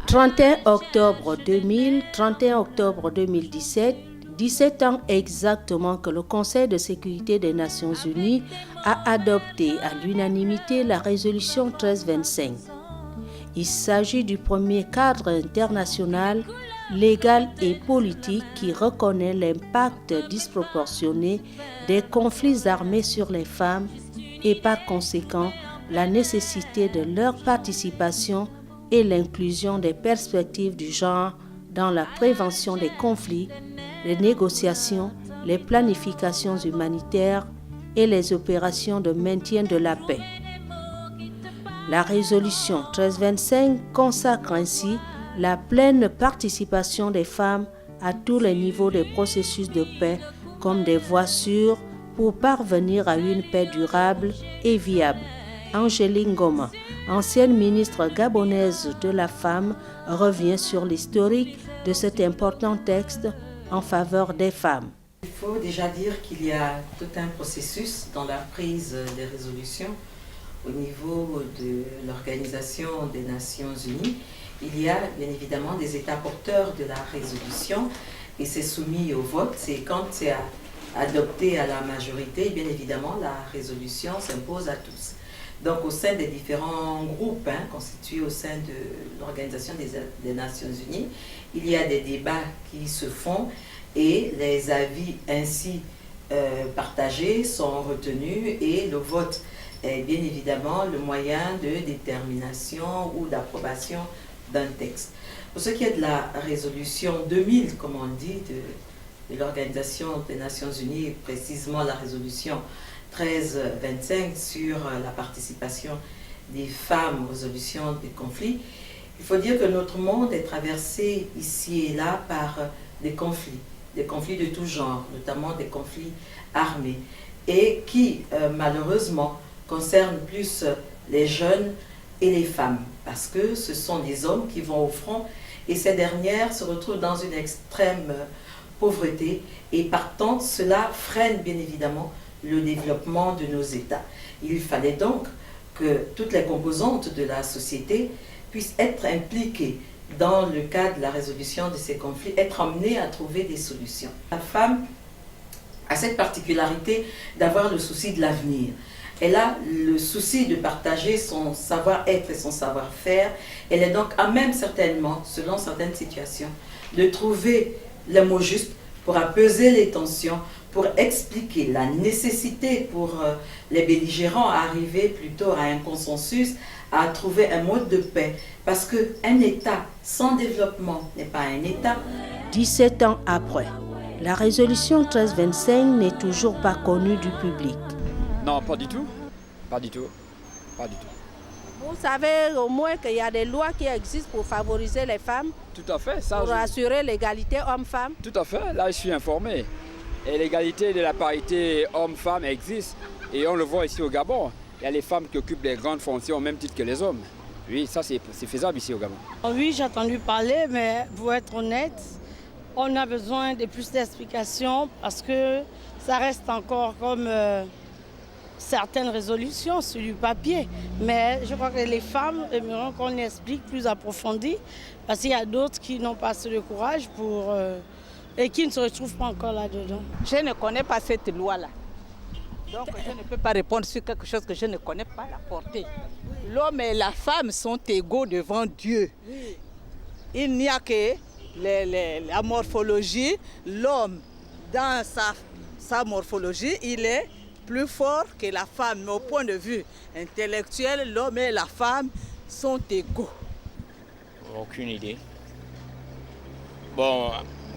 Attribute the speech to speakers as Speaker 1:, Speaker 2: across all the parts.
Speaker 1: 31 octobre 2000, 31 octobre 2017, 17 ans exactement que le Conseil de sécurité des Nations Unies a adopté à l'unanimité la résolution 1325. Il s'agit du premier cadre international, légal et politique qui reconnaît l'impact disproportionné des conflits armés sur les femmes et par conséquent la nécessité de leur participation et l'inclusion des perspectives du genre dans la prévention des conflits, les négociations, les planifications humanitaires et les opérations de maintien de la paix. La résolution 1325 consacre ainsi la pleine participation des femmes à tous les niveaux des processus de paix comme des voies sûres pour parvenir à une paix durable et viable. Angélique Ngoma, ancienne ministre gabonaise de la femme, revient sur l'historique de cet important texte en faveur des femmes.
Speaker 2: Il faut déjà dire qu'il y a tout un processus dans la prise des résolutions au niveau de l'Organisation des Nations Unies. Il y a bien évidemment des États porteurs de la résolution et c'est soumis au vote. C'est quand c'est adopté à la majorité, bien évidemment, la résolution s'impose à tous. Donc au sein des différents groupes constitués au sein de l'Organisation des Nations Unies, il y a des débats qui se font et les avis ainsi partagés sont retenus et le vote est bien évidemment le moyen de détermination ou d'approbation d'un texte. Pour ce qui est de la résolution 2000, comme on dit, de l'Organisation des Nations Unies, précisément la résolution 1325 sur la participation des femmes aux résolutions des conflits, il faut dire que notre monde est traversé ici et là par des conflits de tout genre, notamment des conflits armés, et qui malheureusement concernent plus les jeunes et les femmes, parce que ce sont des hommes qui vont au front et ces dernières se retrouvent dans une extrême pauvreté et partant, cela freine bien évidemment le développement de nos États. Il fallait donc que toutes les composantes de la société puissent être impliquées dans le cadre de la résolution de ces conflits, être amenées à trouver des solutions. La femme a cette particularité d'avoir le souci de l'avenir. Elle a le souci de partager son savoir-être et son savoir-faire. Elle est donc à même certainement, selon certaines situations, de trouver les mots justes pour apaiser les tensions, pour expliquer la nécessité pour les belligérants à arriver plutôt à un consensus, à trouver un mode de paix. Parce qu'un État sans développement n'est pas un État.
Speaker 1: 17 ans après, la résolution 1325 n'est toujours pas connue du public.
Speaker 3: Non, pas du tout. Pas du tout. Pas du tout.
Speaker 1: Vous savez au moins qu'il y a des lois qui existent pour favoriser les femmes,
Speaker 3: Tout à fait. Ça,
Speaker 1: pour assurer l'égalité homme-femme.
Speaker 3: Tout à fait. Là, je suis informé. Et l'égalité de la parité homme-femme existe. Et on le voit ici au Gabon. Il y a les femmes qui occupent des grandes fonctions au même titre que les hommes. Oui, ça c'est faisable ici au Gabon.
Speaker 4: Oui, j'ai entendu parler, mais pour être honnête, on a besoin de plus d'explications parce que ça reste encore comme certaines résolutions sur du papier. Mais je crois que les femmes aimeraient qu'on explique plus approfondi parce qu'il y a d'autres qui n'ont pas assez de courage pour, et qui ne se retrouvent pas encore là-dedans.
Speaker 5: Je ne connais pas cette loi-là. Donc je ne peux pas répondre sur quelque chose que je ne connais pas la portée. L'homme et la femme sont égaux devant Dieu. Il n'y a que la morphologie. L'homme, dans sa morphologie, il est plus fort que la femme. Mais au point de vue intellectuel, l'homme et la femme sont égaux.
Speaker 6: Aucune idée. Bon,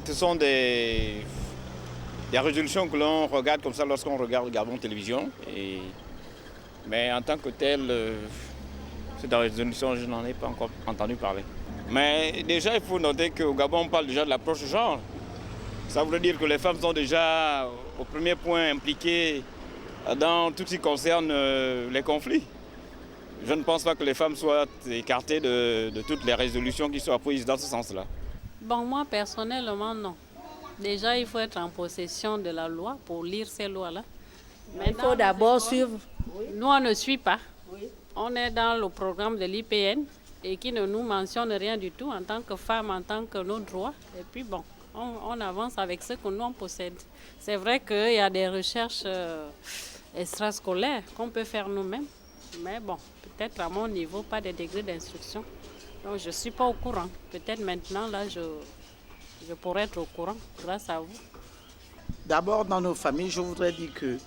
Speaker 6: ce sont des résolutions que l'on regarde comme ça lorsqu'on regarde Gabon Télévision. Mais en tant que tel, cette résolution, je n'en ai pas encore entendu parler. Mais déjà, il faut noter qu'au Gabon, on parle déjà de l'approche genre. Ça veut dire que les femmes sont déjà au premier point impliquées dans tout ce qui concerne les conflits. Je ne pense pas que les femmes soient écartées de toutes les résolutions qui soient prises dans ce sens-là.
Speaker 7: Bon, moi, personnellement, non. Déjà, il faut être en possession de la loi pour lire ces lois-là.
Speaker 1: Il faut d'abord suivre.
Speaker 7: Nous, on ne suit pas. On est dans le programme de l'IPN et qui ne nous mentionne rien du tout en tant que femmes, en tant que nos droits. Et puis bon, on avance avec ce que nous on possède. C'est vrai qu'il y a des recherches extrascolaires qu'on peut faire nous-mêmes, mais bon, peut-être à mon niveau, pas des degrés d'instruction. Donc je ne suis pas au courant. Peut-être maintenant, là, je pourrais être au courant grâce à vous.
Speaker 8: D'abord, dans nos familles, je voudrais dire que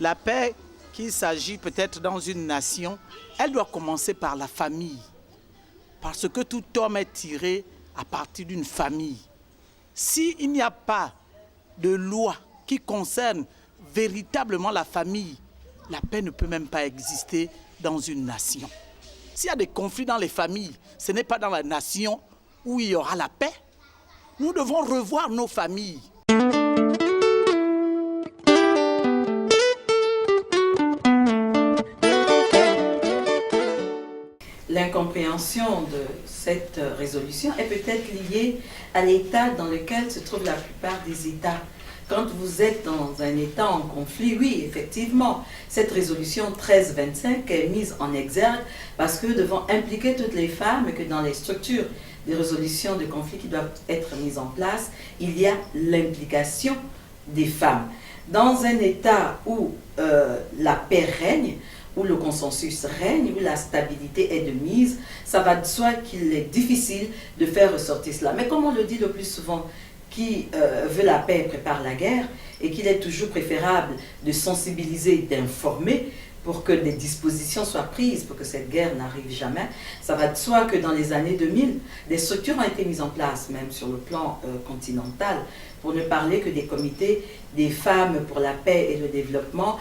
Speaker 8: la paix, qu'il s'agit peut-être dans une nation, elle doit commencer par la famille. Parce que tout homme est tiré à partir d'une famille. S'il n'y a pas de loi qui concerne véritablement la famille, la paix ne peut même pas exister dans une nation. S'il y a des conflits dans les familles, ce n'est pas dans la nation où il y aura la paix. Nous devons revoir nos familles.
Speaker 2: L'incompréhension de cette résolution est peut-être liée à l'état dans lequel se trouvent la plupart des États. Quand vous êtes dans un État en conflit, oui, effectivement, cette résolution 1325 est mise en exergue parce que devant impliquer toutes les femmes et que dans les structures de résolution de conflits qui doivent être mises en place, il y a l'implication des femmes. Dans un État où la paix règne, où le consensus règne, où la stabilité est de mise, ça va de soi qu'il est difficile de faire ressortir cela. Mais comme on le dit le plus souvent, qui veut la paix prépare la guerre, et qu'il est toujours préférable de sensibiliser, d'informer pour que des dispositions soient prises pour que cette guerre n'arrive jamais. Ça va de soi que dans les années 2000, des structures ont été mises en place, même sur le plan continental, pour ne parler que des comités des femmes pour la paix et le développement,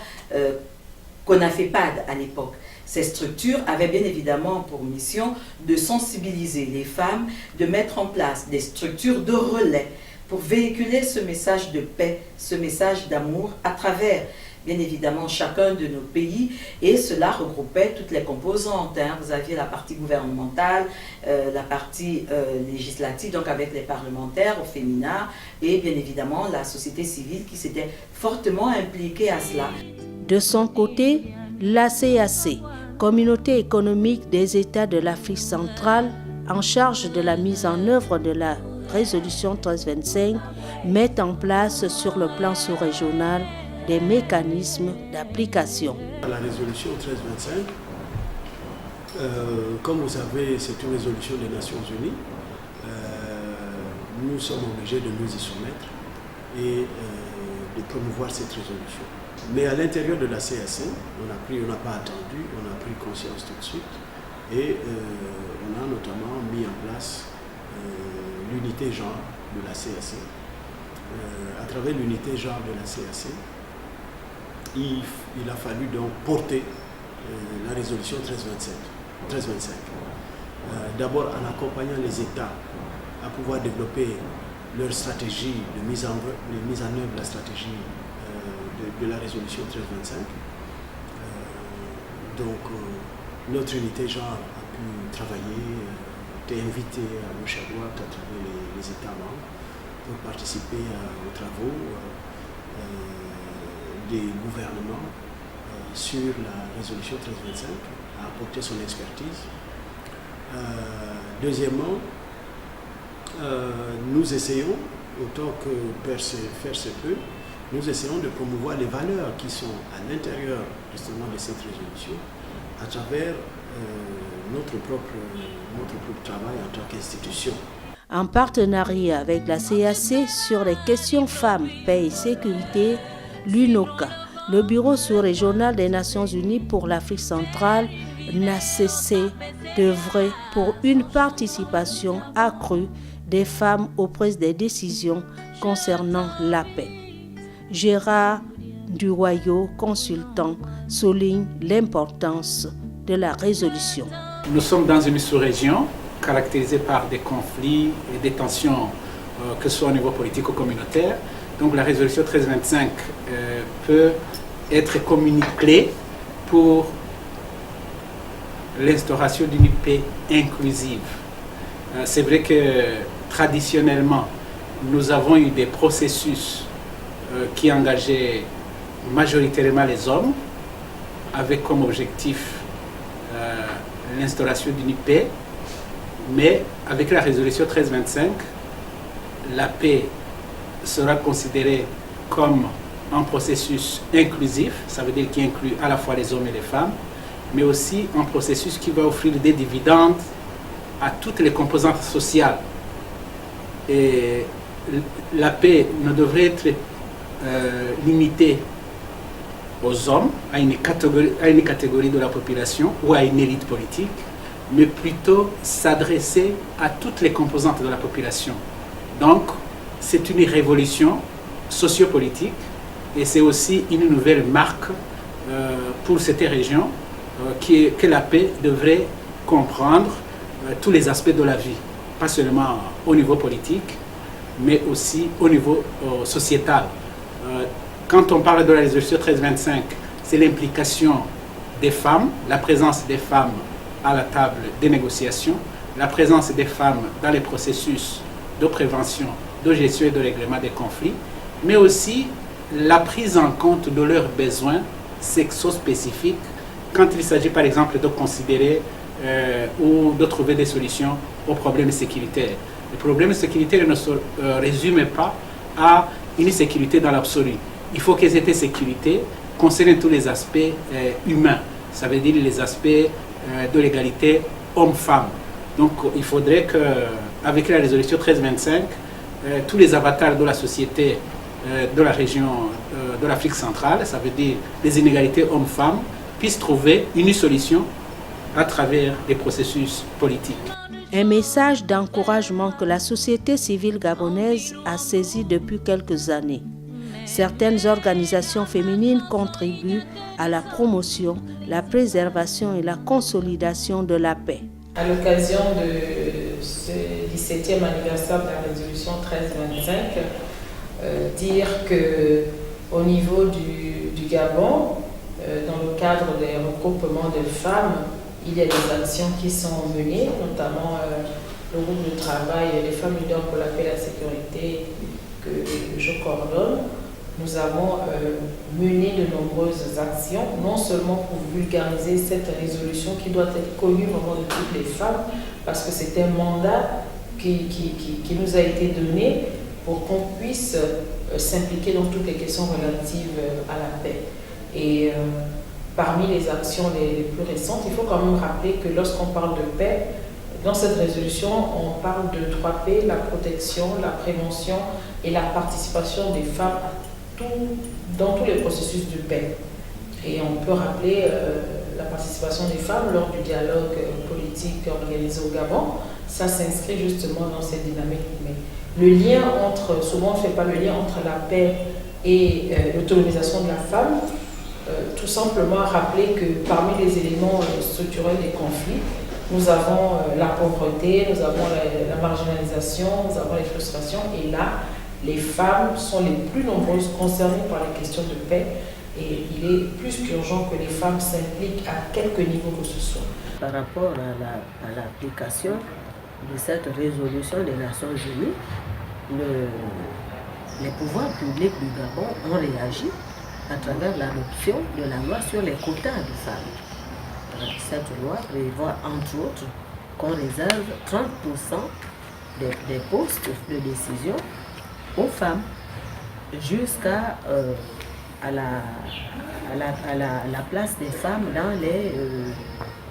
Speaker 2: CONAFEPAD à l'époque. Ces structures avaient bien évidemment pour mission de sensibiliser les femmes, de mettre en place des structures de relais pour véhiculer ce message de paix, ce message d'amour à travers bien évidemment chacun de nos pays, et cela regroupait toutes les composantes. Vous aviez la partie gouvernementale, la partie législative, donc avec les parlementaires au féminin, et bien évidemment la société civile qui s'était fortement impliquée à cela.
Speaker 1: De son côté, la CAC, Communauté économique des États de l'Afrique centrale, en charge de la mise en œuvre de la résolution 1325, met en place sur le plan sous-régional des mécanismes d'application.
Speaker 9: La résolution 1325, comme vous savez, c'est une résolution des Nations Unies. Nous sommes obligés de nous y soumettre et de promouvoir cette résolution. Mais à l'intérieur de la CAC, on n'a pas attendu, on a pris conscience tout de suite et on a notamment mis en place l'unité genre de la CAC. À travers l'unité genre de la CAC, il a fallu donc porter la résolution 1325. D'abord en accompagnant les États à pouvoir développer leur stratégie de mise en œuvre de la stratégie de la résolution 1325. Notre unité genre a pu travailler, été invité à gauche à droite à travers les États membres pour participer aux travaux des gouvernements sur la résolution 1325, a apporté son expertise. Deuxièmement, nous essayons, autant que faire se peut, nous essayons de promouvoir les valeurs qui sont à l'intérieur justement de cette résolution à travers notre propre travail en tant qu'institution.
Speaker 1: En partenariat avec la CAC sur les questions femmes, paix et sécurité, l'UNOCA, le Bureau sous-régional des Nations Unies pour l'Afrique centrale, n'a cessé d'œuvrer pour une participation accrue des femmes aux prises des décisions concernant la paix. Gérard Duroyau, consultant, souligne l'importance de la résolution.
Speaker 10: Nous sommes dans une sous-région caractérisée par des conflits et des tensions, que ce soit au niveau politique ou communautaire. Donc la résolution 1325 peut être comme une clé pour l'instauration d'une paix inclusive. C'est vrai que traditionnellement, nous avons eu des processus qui engageaient majoritairement les hommes, avec comme objectif l'instauration d'une paix Mais avec la résolution 1325, la paix sera considérée comme un processus inclusif, ça veut dire qui inclut à la fois les hommes et les femmes, mais aussi un processus qui va offrir des dividendes à toutes les composantes sociales. Et la paix ne devrait être limitée aux hommes, à une catégorie de la population ou à une élite politique, mais plutôt s'adresser à toutes les composantes de la population. Donc, c'est une révolution sociopolitique et c'est aussi une nouvelle marque pour cette région que la paix devrait comprendre tous les aspects de la vie, pas seulement au niveau politique, mais aussi au niveau sociétal. Quand on parle de la résolution 1325, c'est l'implication des femmes, la présence des femmes à la table des négociations, la présence des femmes dans les processus de prévention, de gestion et de règlement des conflits, mais aussi la prise en compte de leurs besoins sexo-spécifiques quand il s'agit par exemple de considérer ou de trouver des solutions aux problèmes sécuritaires. Les problèmes sécuritaires ne se résument pas à une sécurité dans l'absolu. Il faut que cette sécurité concerne tous les aspects humains, ça veut dire les aspects de l'égalité homme-femme. Donc il faudrait qu'avec la résolution 1325, tous les avatars de la société de la région de l'Afrique centrale, ça veut dire les inégalités hommes-femmes, puissent trouver une solution à travers des processus politiques.
Speaker 1: Un message d'encouragement que la société civile gabonaise a saisi depuis quelques années. Certaines organisations féminines contribuent à la promotion, la préservation et la consolidation de la paix.
Speaker 11: À l'occasion de ce 17e anniversaire de la résolution 1325, dire qu'au niveau du Gabon, dans le cadre des regroupements de femmes, il y a des actions qui sont menées, notamment le groupe de travail Les femmes leaders pour la paix et la sécurité que je coordonne. Nous avons mené de nombreuses actions, non seulement pour vulgariser cette résolution qui doit être connue vraiment de toutes les femmes, parce que c'est un mandat qui nous a été donné pour qu'on puisse s'impliquer dans toutes les questions relatives à la paix. Et parmi les actions les plus récentes, il faut quand même rappeler que lorsqu'on parle de paix, dans cette résolution, on parle de 3 P, la protection, la prévention et la participation des femmes dans tous les processus de paix. Et on peut rappeler la participation des femmes lors du dialogue politique organisé au Gabon. Ça s'inscrit justement dans cette dynamique. Mais le lien souvent on ne fait pas le lien entre la paix et l'autonomisation de la femme. Tout simplement rappeler que parmi les éléments structurels des conflits, nous avons la pauvreté, nous avons la marginalisation, nous avons les frustrations, et là, les femmes sont les plus nombreuses concernées par les questions de paix, et il est plus qu'urgent que les femmes s'impliquent à quelque niveau que ce soit.
Speaker 1: Par rapport à l'application de cette résolution des Nations Unies, les pouvoirs publics du Gabon ont réagi à travers l'adoption de la loi sur les quotas de femmes. Cette loi prévoit entre autres qu'on réserve 30% des postes de décision aux femmes jusqu'à la place des femmes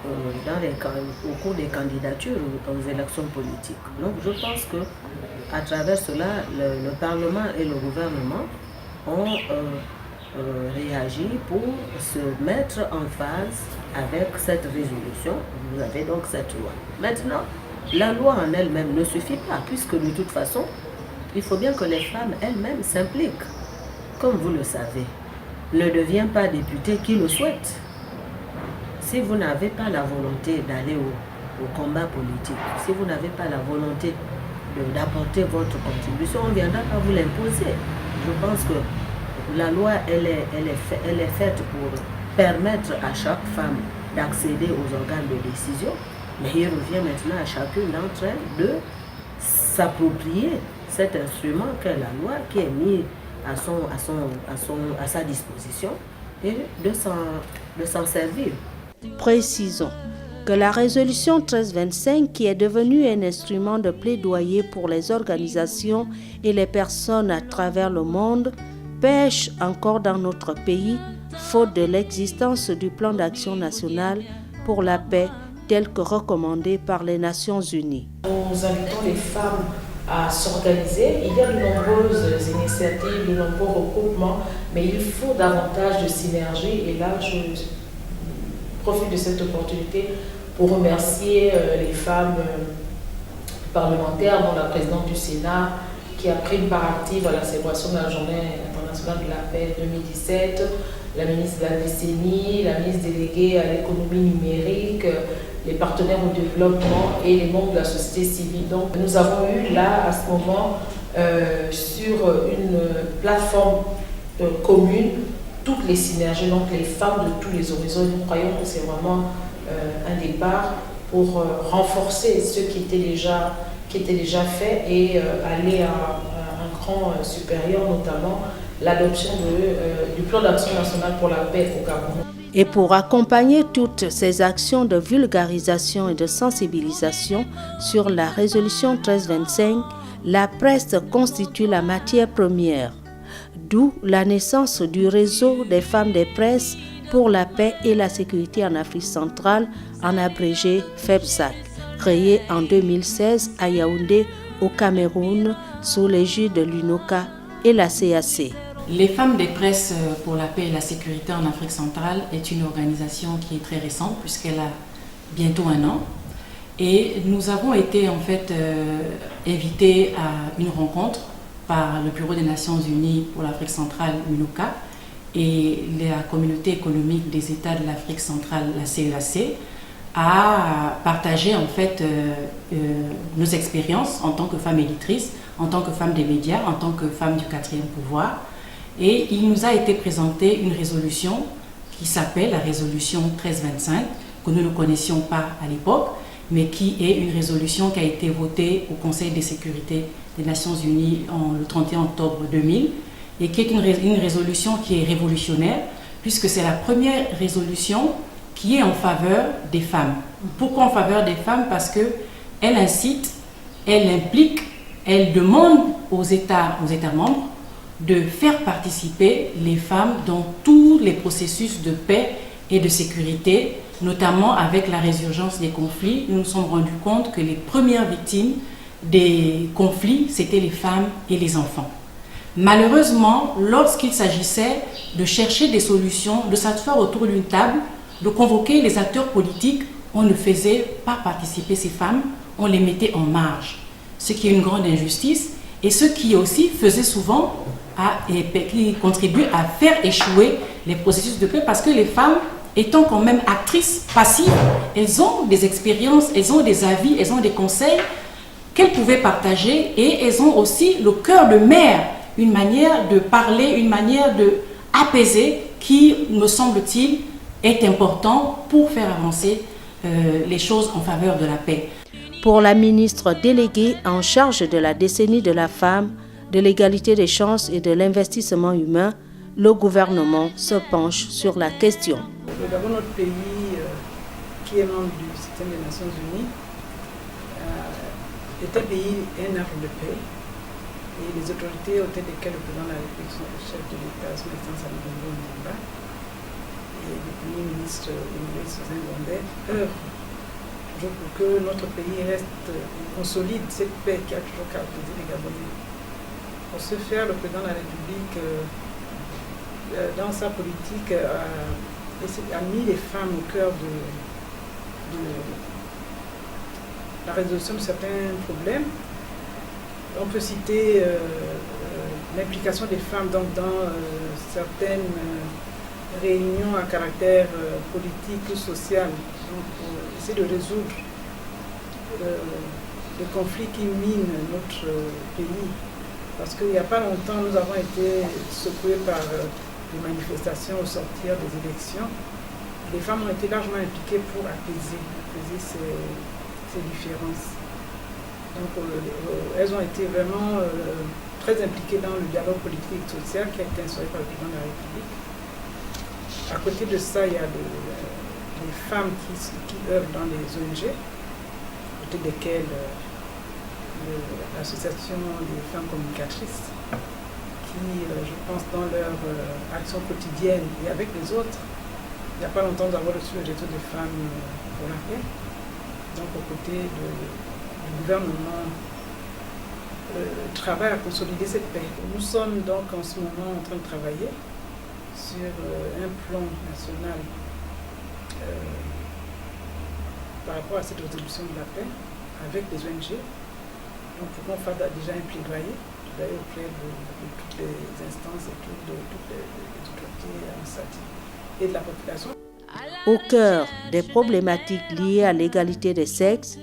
Speaker 1: au cours des candidatures aux élections politiques. Donc je pense que à travers cela, le Parlement et le gouvernement ont réagi pour se mettre en phase avec cette résolution. Vous avez donc cette loi. Maintenant, la loi en elle-même ne suffit pas, puisque de toute façon, il faut bien que les femmes elles-mêmes s'impliquent. Comme vous le savez, ne devient pas député qui le souhaite. Si vous n'avez pas la volonté d'aller au combat politique, si vous n'avez pas la volonté d'apporter votre contribution, on ne viendra pas vous l'imposer. Je pense que la loi, elle est faite pour permettre à chaque femme d'accéder aux organes de décision, mais il revient maintenant à chacune d'entre elles de s'approprier cet instrument qu'est la loi, qui est mis à sa disposition, et de s'en servir. Précisons que la résolution 1325, qui est devenue un instrument de plaidoyer pour les organisations et les personnes à travers le monde, pêche encore dans notre pays, faute de l'existence du plan d'action national pour la paix tel que recommandé par les Nations Unies.
Speaker 11: Nous invitons les femmes à s'organiser. Il y a de nombreuses initiatives, de nombreux regroupements, mais il faut davantage de synergie. Et là, je profite de cette opportunité pour remercier les femmes parlementaires, dont la présidente du Sénat, qui a pris une part active à la célébration de la Journée internationale de la paix 2017, la ministre de la décennie, la ministre déléguée à l'économie numérique, les partenaires au développement et les membres de la société civile. Donc nous avons eu là, à ce moment, sur une plateforme commune, toutes les synergies, donc les femmes de tous les horizons. Nous croyons que c'est vraiment un départ pour renforcer ce qui était déjà fait et aller à un cran supérieur, notamment l'adoption du plan d'action national pour la paix au Gabon.
Speaker 1: Et pour accompagner toutes ces actions de vulgarisation et de sensibilisation sur la résolution 1325, la presse constitue la matière première. D'où la naissance du réseau des femmes des presses pour la paix et la sécurité en Afrique centrale, en abrégé FEPSAC, créé en 2016 à Yaoundé, au Cameroun, sous l'égide de l'UNOCA et la CAC.
Speaker 12: Les femmes des presses pour la paix et la sécurité en Afrique centrale est une organisation qui est très récente puisqu'elle a bientôt 1 an. Et nous avons été en fait invités à une rencontre par le Bureau des Nations Unies pour l'Afrique centrale, UNOCA, et la Communauté économique des États de l'Afrique centrale, la CEAC, à partager en fait nos expériences en tant que femmes éditrices, en tant que femmes des médias, en tant que femmes du 4e pouvoir. Et il nous a été présenté une résolution qui s'appelle la résolution 1325, que nous ne connaissions pas à l'époque, mais qui est une résolution qui a été votée au Conseil de sécurité des Nations Unies le 31 octobre 2000, et qui est une résolution qui est révolutionnaire, puisque c'est la première résolution qui est en faveur des femmes. Pourquoi en faveur des femmes? Parce qu'elle incite, elle implique, elle demande aux États membres de faire participer les femmes dans tous les processus de paix et de sécurité, notamment avec la résurgence des conflits. Nous nous sommes rendus compte que les premières victimes des conflits, c'étaient les femmes et les enfants. Malheureusement, lorsqu'il s'agissait de chercher des solutions, de s'asseoir autour d'une table, de convoquer les acteurs politiques, on ne faisait pas participer ces femmes, on les mettait en marge, ce qui est une grande injustice et ce qui aussi faisait souvent qui contribue à faire échouer les processus de paix, parce que les femmes, étant quand même actrices passives, elles ont des expériences, elles ont des avis, elles ont des conseils qu'elles pouvaient partager, et elles ont aussi le cœur de mère, une manière de parler, une manière de apaiser qui, me semble-t-il, est important pour faire avancer les choses en faveur de la paix.
Speaker 1: Pour la ministre déléguée en charge de la décennie de la femme, de l'égalité des chances et de l'investissement humain, le gouvernement se penche sur la question.
Speaker 13: D'abord, notre pays, qui est membre du système des Nations Unies, est un pays, un havre de paix. Et les autorités au tête desquelles le président de la République, son chef de l'État, son Excellence Ali Bongo Ondimba, et le Premier ministre Suzanne Gondet, œuvrent toujours pour que notre pays reste consolide cette paix qui a toujours caractérisé les Gabonais. Pour ce faire, le président de la République, dans sa politique, a mis les femmes au cœur de la résolution de certains problèmes. On peut citer l'implication des femmes dans certaines réunions à caractère politique ou social, pour essayer de résoudre les conflits qui minent notre pays. Parce qu'il n'y a pas longtemps, nous avons été secoués par des manifestations au sortir des élections. Les femmes ont été largement impliquées pour apaiser ces différences. Donc, elles ont été vraiment très impliquées dans le dialogue politique et social qui a été instauré par le président de la République. À côté de ça, il y a les femmes qui œuvrent dans les ONG, à côté desquelles l'association des femmes communicatrices, qui, je pense, dans leur action quotidienne et avec les autres, il n'y a pas longtemps, nous avons reçu le réseau des femmes pour la paix. Donc, aux côtés du gouvernement, travaille à consolider cette paix. Nous sommes donc en ce moment en train de travailler sur un plan national par rapport à cette résolution de la paix avec les ONG. Nous pouvons faire déjà un plaidoyer auprès de toutes les instances et toutes les autorités administratives et de la population.
Speaker 1: Au cœur des problématiques liées à l'égalité des sexes,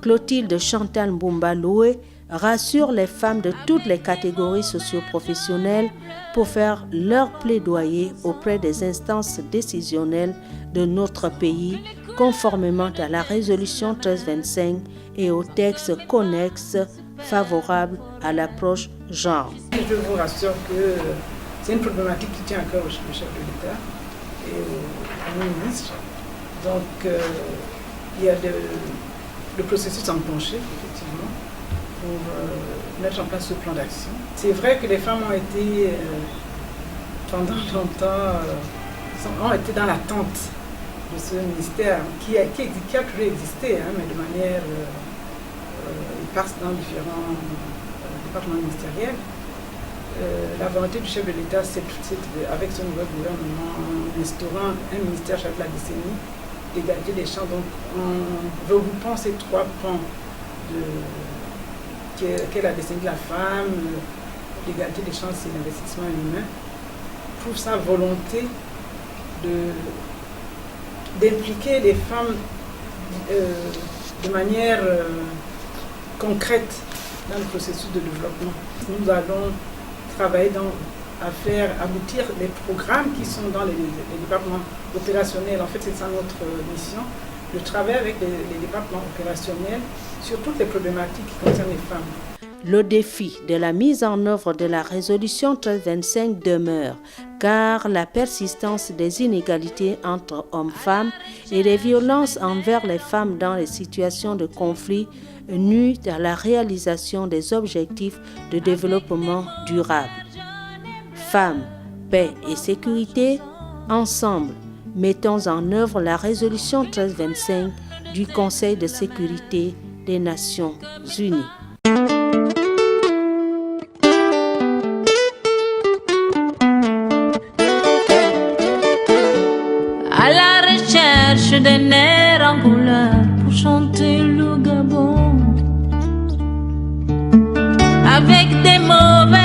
Speaker 1: Clotilde Chantal Mbumba Loué rassure les femmes de toutes les catégories socio-professionnelles pour faire leur plaidoyer auprès des instances décisionnelles de notre pays, conformément à la résolution 1325 et aux textes connexes favorables à l'approche genre.
Speaker 13: Je vous rassure que c'est une problématique qui tient à cœur au chef de l'État et au Premier ministre. Donc, il y a le processus enclenché, effectivement, pour mettre en place ce plan d'action. C'est vrai que les femmes ont été, pendant longtemps, ont été dans l'attente de ce ministère qui a toujours existé, mais de manière, il passe dans différents départements ministériels. La volonté du chef de l'État, c'est avec ce nouveau gouvernement, en instaurant un ministère chaque la décennie, l'égalité des chances, donc en regroupant ces trois pans qu'est la décennie de la femme, l'égalité des chances et l'investissement humain, pour sa volonté d'impliquer les femmes de manière concrète dans le processus de développement. Nous allons travailler à faire aboutir les programmes qui sont dans les départements opérationnels. En fait, c'est ça notre mission, de travailler avec les départements opérationnels sur toutes les problématiques qui concernent les femmes.
Speaker 1: Le défi de la mise en œuvre de la résolution 1325 demeure, car la persistance des inégalités entre hommes-femmes et des violences envers les femmes dans les situations de conflit nuit à la réalisation des objectifs de développement durable. Femmes, paix et sécurité, ensemble, mettons en œuvre la résolution 1325 du Conseil de sécurité des Nations Unies.
Speaker 14: À la recherche des nerfs en couleur pour chanter le Gabon, avec des mauvais